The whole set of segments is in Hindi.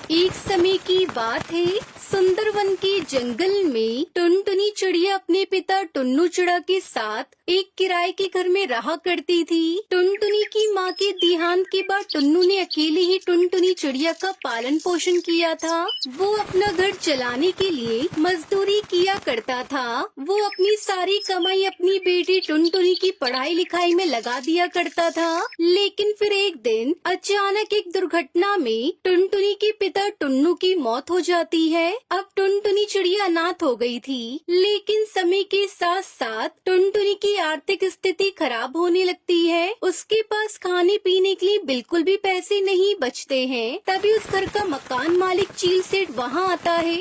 एक समय की बात है, सुंदरवन के जंगल में टुनटुनी चिड़िया अपने पिता टुन्नू चिड़ा के साथ एक किराए के घर में रहा करती थी। टुनटुनी की माँ के देहांत के बाद टुन्नू ने अकेले ही टुनटुनी चिड़िया का पालन पोषण किया था। वो अपना घर चलाने के लिए मजदूरी किया करता था। वो अपनी सारी कमाई अपनी बेटी टुनटुनी की पढ़ाई लिखाई में लगा दिया करता था। लेकिन फिर एक दिन अचानक एक दुर्घटना में टुनटुनी के पिता टुन्नू की मौत हो जाती है। अब टुनटुनी चिड़िया अनाथ हो गई थी, लेकिन समय के साथ साथ टुनटुनी की आर्थिक स्थिति खराब होने लगती है। उसके पास खाने पीने के लिए बिल्कुल भी पैसे नहीं बचते हैं। तभी उस घर का मकान मालिक चील सेठ वहाँ आता है।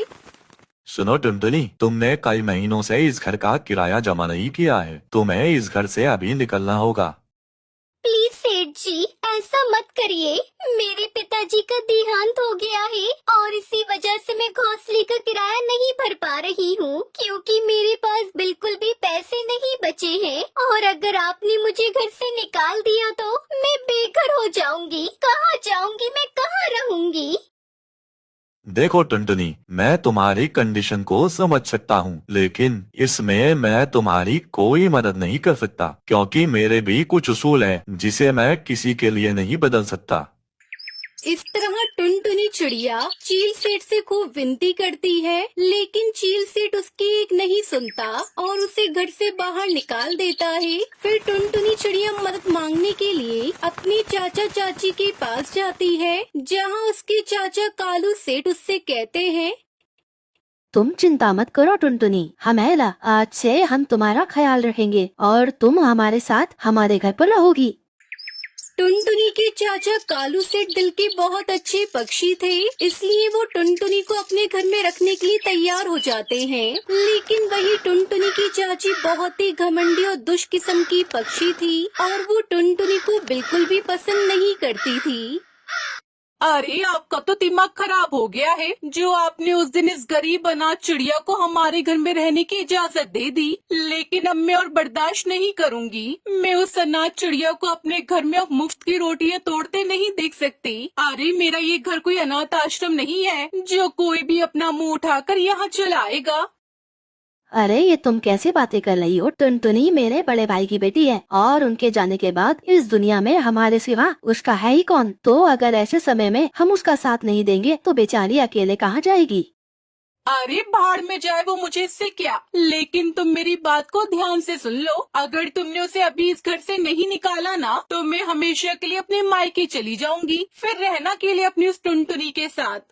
सुनो टुनटुनी, तुमने कई महीनों से इस घर का किराया जमा नहीं किया है। तुम्हें इस घर से अभी निकलना होगा। प्लीज सेठ जी, ऐसा मत करिए। मेरे पिताजी का देहांत हो गया है और इसी वजह से मैं घोंसले का किराया नहीं भर पा रही हूँ, क्योंकि मेरे पास बिल्कुल भी पैसे नहीं बचे हैं। और अगर आपने मुझे घर से निकाल दिया तो मैं बेघर हो जाऊंगी। कहाँ जाऊंगी मैं, कहाँ रहूंगी? देखो टुनटुनी, मैं तुम्हारी कंडीशन को समझ सकता हूँ, लेकिन इसमें मैं तुम्हारी कोई मदद नहीं कर सकता, क्योंकि मेरे भी कुछ उसूल हैं जिसे मैं किसी के लिए नहीं बदल सकता। इस तरह टुनटुनी चिड़िया चील सेठ से खूब विनती करती है, लेकिन चील सेठ उसकी एक नहीं सुनता और उसे घर से बाहर निकाल देता है। फिर टुनटुनी चिड़िया मदद मांगने के लिए अपने चाचा चाची के पास जाती है, जहाँ उसके चाचा कालू सेठ उससे कहते हैं, तुम चिंता मत करो टुनटुनी, हमेला आज से हम तुम्हारा ख्याल रखेंगे और तुम हमारे साथ हमारे घर पर रहोगी। टुनटुनी के चाचा कालू सेठ दिल के बहुत अच्छे पक्षी थे, इसलिए वो टुनटुनी को अपने घर में रखने के लिए तैयार हो जाते हैं। लेकिन वही टुनटुनी की चाची बहुत ही घमंडी और दुष्ट किस्म की पक्षी थी और वो टुनटुनी को बिल्कुल भी पसंद नहीं करती थी। अरे आपका तो दिमाग खराब हो गया है, जो आपने उस दिन इस गरीब अनाथ चिड़िया को हमारे घर में रहने की इजाजत दे दी। लेकिन अब मैं और बर्दाश्त नहीं करूंगी। मैं उस अनाथ चिड़िया को अपने घर में अब मुफ्त की रोटियां तोड़ते नहीं देख सकती। अरे मेरा ये घर कोई अनाथ आश्रम नहीं है जो कोई भी अपना मुंह उठाकर यहाँ चलाएगा। अरे ये तुम कैसे बातें कर रही हो? टुनटुनी मेरे बड़े भाई की बेटी है और उनके जाने के बाद इस दुनिया में हमारे सिवा उसका है ही कौन? तो अगर ऐसे समय में हम उसका साथ नहीं देंगे तो बेचारी अकेले कहाँ जाएगी? अरे भाड़ में जाए वो, मुझे इससे क्या। लेकिन तुम मेरी बात को ध्यान से सुन लो। अगर तुमने उसे अभी इस घर से नहीं निकाला ना, तो मैं हमेशा के लिए अपने मायके चली जाऊंगी, फिर रहना के लिए अपनी उस टुनटुनी के साथ।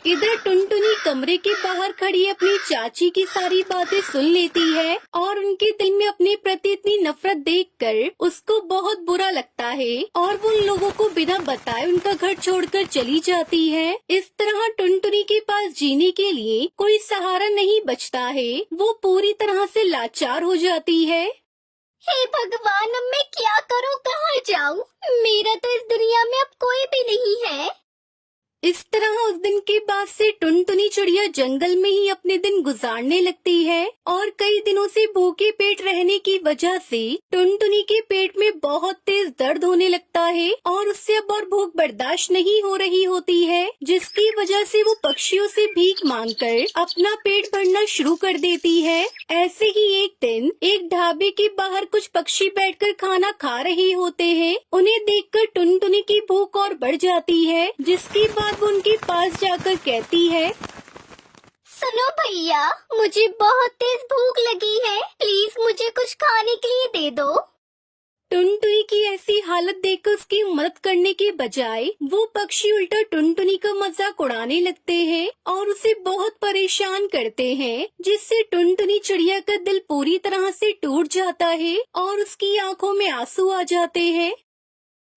इधर टुनटुनी कमरे के बाहर खड़ी अपनी चाची की सारी बातें सुन लेती है और उनके दिल में अपने प्रति इतनी नफरत देखकर उसको बहुत बुरा लगता है और वो उन लोगों को बिना बताए उनका घर छोड़कर चली जाती है। इस तरह टुनटुनी के पास जीने के लिए कोई सहारा नहीं बचता है। वो पूरी तरह से लाचार हो जाती है। हे भगवान, अब मैं क्या करूँ, कहाँ जाऊँ? मेरा तो इस दुनिया में अब कोई भी नहीं है। इस तरह उस दिन के बाद से टुनटुनी चिड़िया जंगल में ही अपने दिन गुजारने लगती है और कई दिनों से भूखे पेट रहने की वजह से टुनटुनी के पेट में बहुत तेज दर्द होने लगता है और उससे अब और भूख बर्दाश्त नहीं हो रही होती है, जिसकी वजह से वो पक्षियों से भीख मांगकर अपना पेट भरना शुरू कर देती है। ऐसे ही एक दिन एक ढाबे के बाहर कुछ पक्षी बैठकर खाना खा रहे होते हैं। उन्हें देखकर टुनटुनी की भूख और बढ़ जाती है, जिसके बाद वो उनके पास जाकर कहती है, सुनो भैया, मुझे बहुत तेज भूख लगी है, प्लीज मुझे कुछ खाने के लिए दे दो। टुनटुनी की ऐसी हालत देखकर उसकी मदद करने के बजाय वो पक्षी उल्टा टुनटुनी का मजाक उड़ाने लगते हैं और उसे बहुत परेशान करते हैं, जिससे टुनटुनी चिड़िया का दिल पूरी तरह से टूट जाता है और उसकी आंखों में आंसू आ जाते हैं।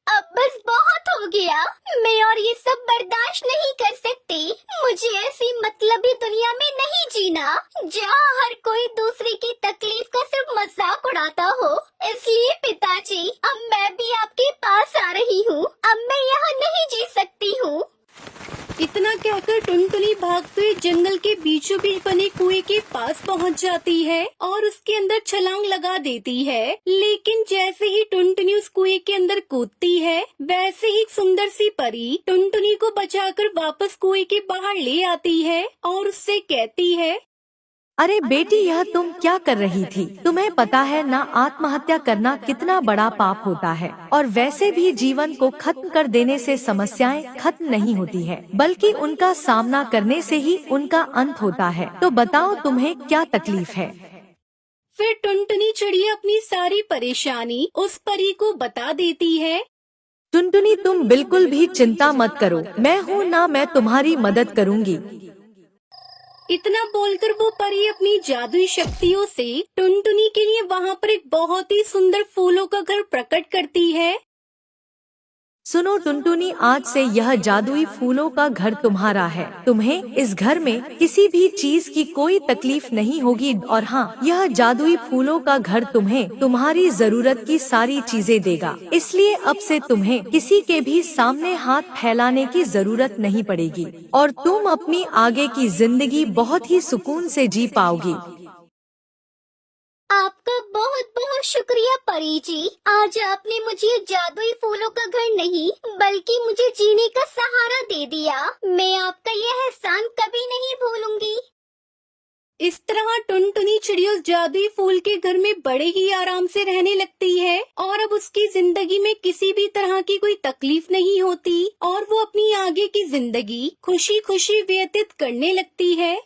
अब बस बहुत हो गया, मैं और ये सब बर्दाश्त नहीं कर सकती। मुझे ऐसी मतलबी दुनिया में नहीं जीना, जहाँ हर कोई दूसरे की तकलीफ का सिर्फ मजाक उड़ाता हो। इसलिए पिताजी, अब मैं भी आपके पास आ रही हूँ। अब मैं यहाँ नहीं जी सकती हूँ। इतना कहकर टुनटुनी भागते हुए जंगल के बीचों बीच बने कुएं के पास पहुंच जाती है और उसके अंदर छलांग लगा देती है। लेकिन जैसे ही टुनटुनी उस कुएं के अंदर कूदती है, वैसे ही एक सुंदर सी परी टुनटुनी को बचाकर वापस कुएं के बाहर ले आती है और उससे कहती है, अरे बेटी, यह तुम क्या कर रही थी? तुम्हें पता है ना, आत्महत्या करना कितना बड़ा पाप होता है। और वैसे भी जीवन को खत्म कर देने से समस्याएं खत्म नहीं होती है, बल्कि उनका सामना करने से ही उनका अंत होता है। तो बताओ तुम्हें क्या तकलीफ है? फिर टुनटुनी चिड़िया अपनी सारी परेशानी उस परी को बता देती है। टुनटुनी, तुम बिल्कुल भी चिंता मत करो, मैं हूँ ना, मैं तुम्हारी मदद करूँगी। इतना बोलकर वो परी अपनी जादुई शक्तियों से टुनटुनी के लिए वहाँ पर एक बहुत ही सुंदर फूलों का घर प्रकट करती है। सुनो टुनटुनी, आज से यह जादुई फूलों का घर तुम्हारा है। तुम्हें इस घर में किसी भी चीज की कोई तकलीफ नहीं होगी। और हाँ, यह जादुई फूलों का घर तुम्हें तुम्हारी जरूरत की सारी चीजें देगा। इसलिए अब से तुम्हें किसी के भी सामने हाथ फैलाने की जरूरत नहीं पड़ेगी और तुम अपनी आगे की जिंदगी बहुत ही सुकून से जी पाओगी। आपका बहुत बहुत शुक्रिया परी जी। आज आपने मुझे जादुई फूलों का घर नहीं बल्कि मुझे जीने का सहारा दे दिया। मैं आपका यह एहसान कभी नहीं भूलूंगी। इस तरह टुनटुनी चिड़िया उस जादुई फूल के घर में बड़े ही आराम से रहने लगती है और अब उसकी जिंदगी में किसी भी तरह की कोई तकलीफ नहीं होती और वो अपनी आगे की जिंदगी खुशी खुशी व्यतीत करने लगती है।